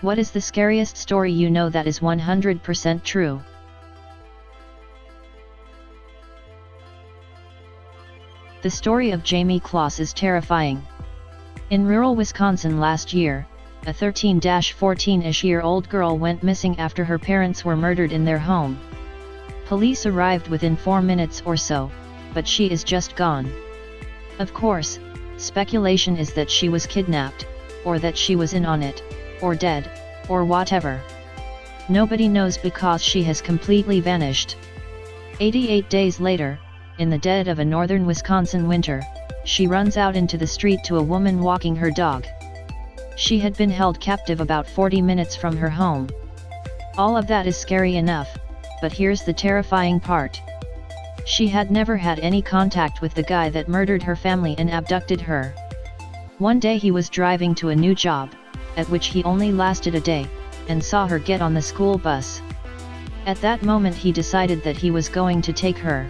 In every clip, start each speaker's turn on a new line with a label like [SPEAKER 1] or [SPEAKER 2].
[SPEAKER 1] What is the scariest story you know that is 100% true? The story of Jamie Kloss is terrifying. In rural Wisconsin last year, a 13-14-ish-year-old girl went missing after her parents were murdered in their home. Police arrived within 4 minutes or so, but she is just gone. Of course, speculation is that she was kidnapped, or that she was in on it, or dead, or whatever. Nobody knows because she has completely vanished. 88 days later, in the dead of a northern Wisconsin winter, she runs out into the street to a woman walking her dog. She had been held captive about 40 minutes from her home. All of that is scary enough, but here's the terrifying part. She had never had any contact with the guy that murdered her family and abducted her. One day he was driving to a new job, at which he only lasted a day, and saw her get on the school bus. At that moment he decided that he was going to take her.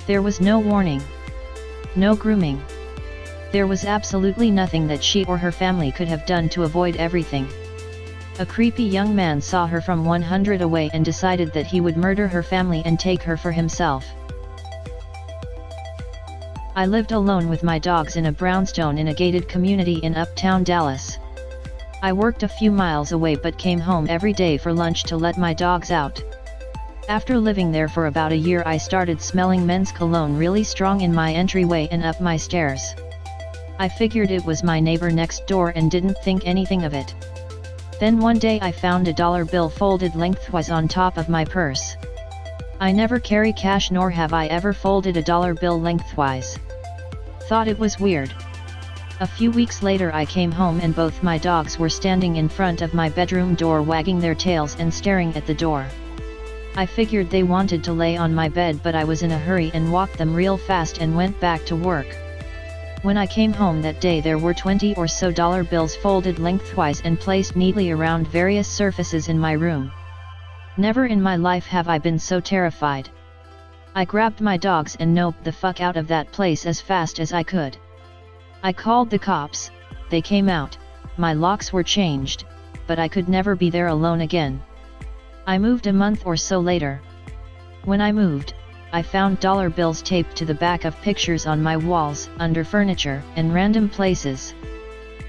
[SPEAKER 1] There was no warning. No grooming. There was absolutely nothing that she or her family could have done to avoid everything. A creepy young man saw her from 100 away and decided that he would murder her family and take her for himself. I lived alone with my dogs in a brownstone in a gated community in uptown Dallas. I worked a few miles away but came home every day for lunch to let my dogs out. After living there for about a year I started smelling men's cologne really strong in my entryway and up my stairs. I figured it was my neighbor next door and didn't think anything of it. Then one day I found a dollar bill folded lengthwise on top of my purse. I never carry cash nor have I ever folded a dollar bill lengthwise. Thought it was weird. A few weeks later I came home and both my dogs were standing in front of my bedroom door wagging their tails and staring at the door. I figured they wanted to lay on my bed but I was in a hurry and walked them real fast and went back to work. When I came home that day there were 20 or so dollar bills folded lengthwise and placed neatly around various surfaces in my room. Never in my life have I been so terrified. I grabbed my dogs and noped the fuck out of that place as fast as I could. I called the cops, they came out, my locks were changed, but I could never be there alone again. I moved a month or so later. When I moved, I found dollar bills taped to the back of pictures on my walls, under furniture, and random places.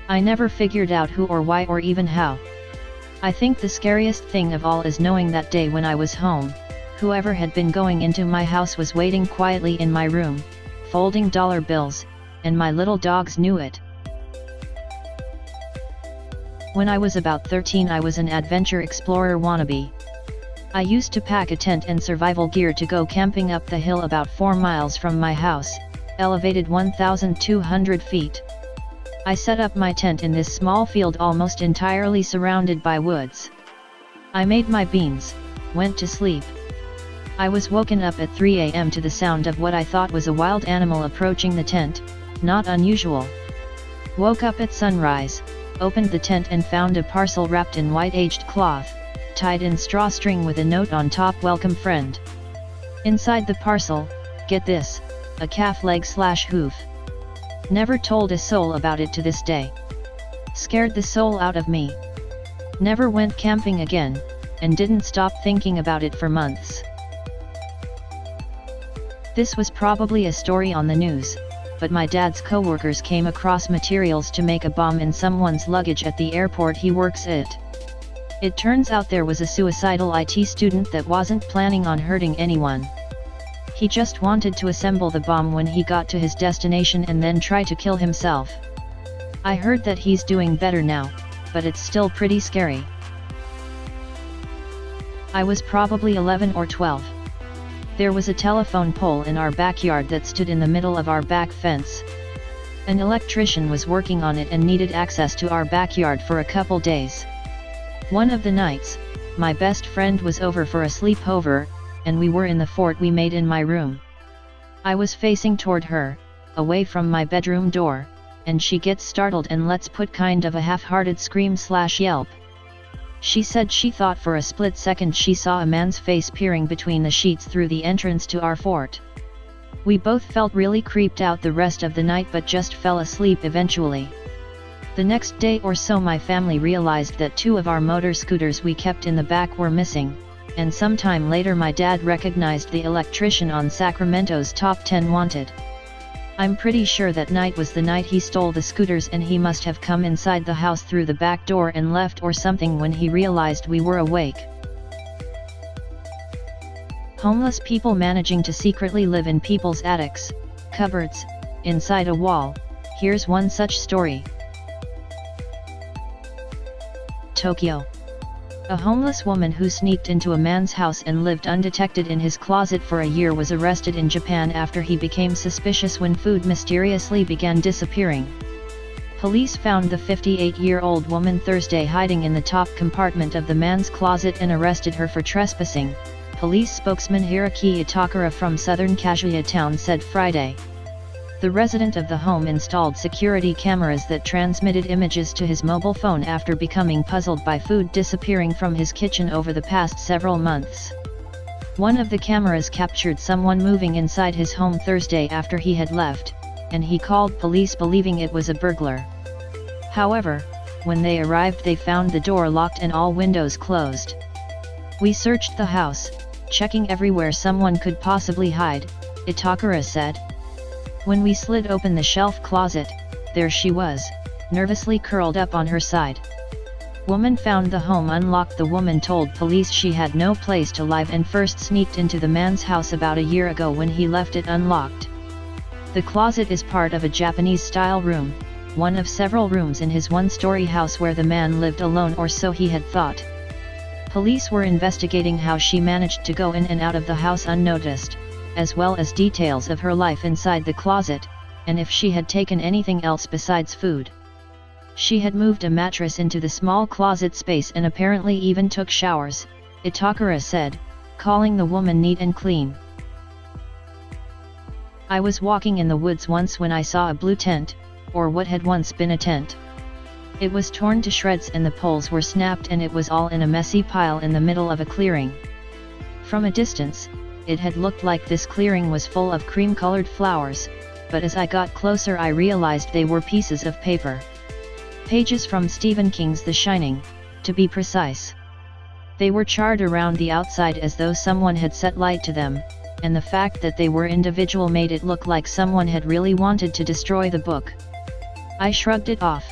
[SPEAKER 1] I never figured out who or why or even how. I think the scariest thing of all is knowing that day when I was home, whoever had been going into my house was waiting quietly in my room, folding dollar bills, and my little dogs knew it. When I was about 13 I was an adventure explorer wannabe. I used to pack a tent and survival gear to go camping up the hill about 4 miles from my house, elevated 1,200 feet. I set up my tent in this small field almost entirely surrounded by woods. I made my beans, went to sleep. I was woken up at 3 a.m. to the sound of what I thought was a wild animal approaching the tent, not unusual. Woke up at sunrise, opened the tent and found a parcel wrapped in white aged cloth, tied in straw string with a note on top, "Welcome friend." Inside the parcel, get this, a calf leg/hoof. Never told a soul about it to this day. Scared the soul out of me. Never went camping again, and didn't stop thinking about it for months. This was probably a story on the news, but my dad's coworkers came across materials to make a bomb in someone's luggage at the airport he works at. It turns out there was a suicidal IT student that wasn't planning on hurting anyone. He just wanted to assemble the bomb when he got to his destination and then try to kill himself. I heard that he's doing better now, but it's still pretty scary. I was probably 11 or 12. There was a telephone pole in our backyard that stood in the middle of our back fence. An electrician was working on it and needed access to our backyard for a couple days. One of the nights, my best friend was over for a sleepover, and we were in the fort we made in my room. I was facing toward her, away from my bedroom door, and she gets startled and lets put kind of a half-hearted scream/yelp. She said she thought for a split second she saw a man's face peering between the sheets through the entrance to our fort. We both felt really creeped out the rest of the night but just fell asleep eventually. The next day or so my family realized that 2 of our motor scooters we kept in the back were missing, and sometime later my dad recognized the electrician on Sacramento's Top 10 Wanted. I'm pretty sure that night was the night he stole the scooters, and he must have come inside the house through the back door and left or something when he realized we were awake. Homeless people managing to secretly live in people's attics, cupboards, inside a wall. Here's one such story. Tokyo. A homeless woman who sneaked into a man's house and lived undetected in his closet for a year was arrested in Japan after he became suspicious when food mysteriously began disappearing. Police found the 58-year-old woman Thursday hiding in the top compartment of the man's closet and arrested her for trespassing, police spokesman Hiroki Itakura from southern Kazuya town said Friday. The resident of the home installed security cameras that transmitted images to his mobile phone after becoming puzzled by food disappearing from his kitchen over the past several months. One of the cameras captured someone moving inside his home Thursday after he had left, and he called police believing it was a burglar. However, when they arrived they found the door locked and all windows closed. "We searched the house, checking everywhere someone could possibly hide," Itakura said. "When we slid open the shelf closet, there she was, nervously curled up on her side. Woman found the home unlocked." The woman told police she had no place to live and first sneaked into the man's house about a year ago when he left it unlocked. The closet is part of a Japanese-style room, one of several rooms in his one-story house where the man lived alone, or so he had thought. Police were investigating how she managed to go in and out of the house unnoticed, as well as details of her life inside the closet, and if she had taken anything else besides food. She had moved a mattress into the small closet space and apparently even took showers, Itakura said, calling the woman neat and clean. "I was walking in the woods once when I saw a blue tent, or what had once been a tent. It was torn to shreds and the poles were snapped and it was all in a messy pile in the middle of a clearing. From a distance, it had looked like this clearing was full of cream-colored flowers, but as I got closer I realized they were pieces of paper. Pages from Stephen King's The Shining, to be precise. They were charred around the outside as though someone had set light to them, and the fact that they were individual made it look like someone had really wanted to destroy the book. I shrugged it off.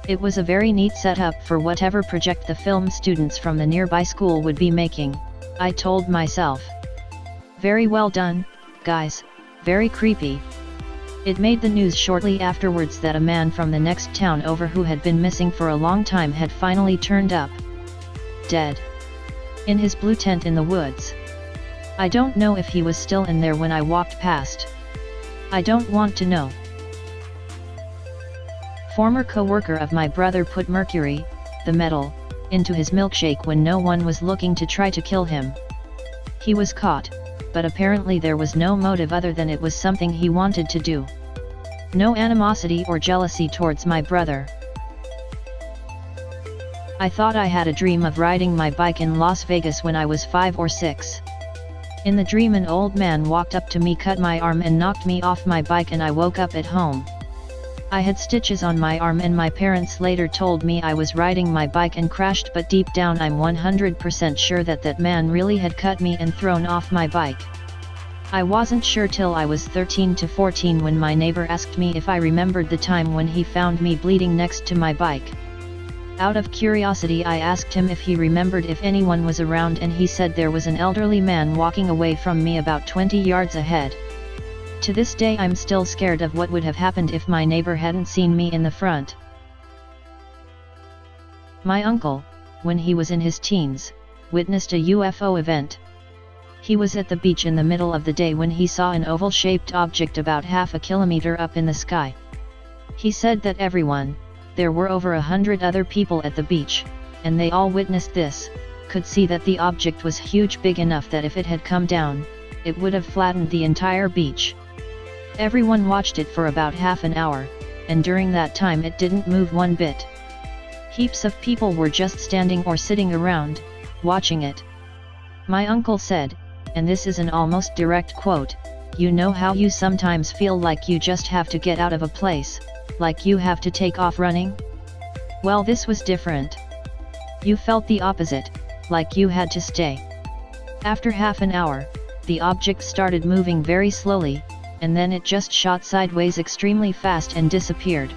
[SPEAKER 1] It was a very neat setup for whatever project the film students from the nearby school would be making, I told myself. Very well done, guys, very creepy." It made the news shortly afterwards that a man from the next town over who had been missing for a long time had finally turned up. Dead. In his blue tent in the woods. I don't know if he was still in there when I walked past. I don't want to know. Former co-worker of my brother put mercury, the metal, into his milkshake when no one was looking to try to kill him. He was caught, but apparently there was no motive other than it was something he wanted to do. No animosity or jealousy towards my brother. I thought I had a dream of riding my bike in Las Vegas when I was 5 or 6. In the dream an old man walked up to me, cut my arm and knocked me off my bike, and I woke up at home. I had stitches on my arm and my parents later told me I was riding my bike and crashed, but deep down I'm 100% sure that that man really had cut me and thrown off my bike. I wasn't sure till I was 13 to 14 when my neighbor asked me if I remembered the time when he found me bleeding next to my bike. Out of curiosity I asked him if he remembered if anyone was around, and he said there was an elderly man walking away from me about 20 yards ahead. To this day I'm still scared of what would have happened if my neighbor hadn't seen me in the front. My uncle, when he was in his teens, witnessed a UFO event. He was at the beach in the middle of the day when he saw an oval-shaped object about half a kilometer up in the sky. He said that everyone, there were over 100 other people at the beach, and they all witnessed this, could see that the object was huge, big enough that if it had come down, it would have flattened the entire beach. Everyone watched it for about half an hour, and during that time it didn't move one bit. Heaps of people were just standing or sitting around, watching it. My uncle said, and this is an almost direct quote, "You know how you sometimes feel like you just have to get out of a place, like you have to take off running? Well, this was different. You felt the opposite, like you had to stay. After half an hour, the object started moving very slowly, and then it just shot sideways extremely fast and disappeared.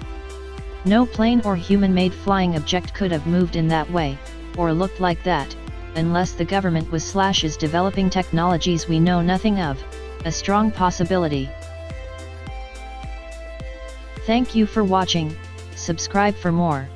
[SPEAKER 1] No plane or human-made flying object could have moved in that way, or looked like that, unless the government was/is developing technologies we know nothing of, a strong possibility. Thank you for watching, subscribe for more.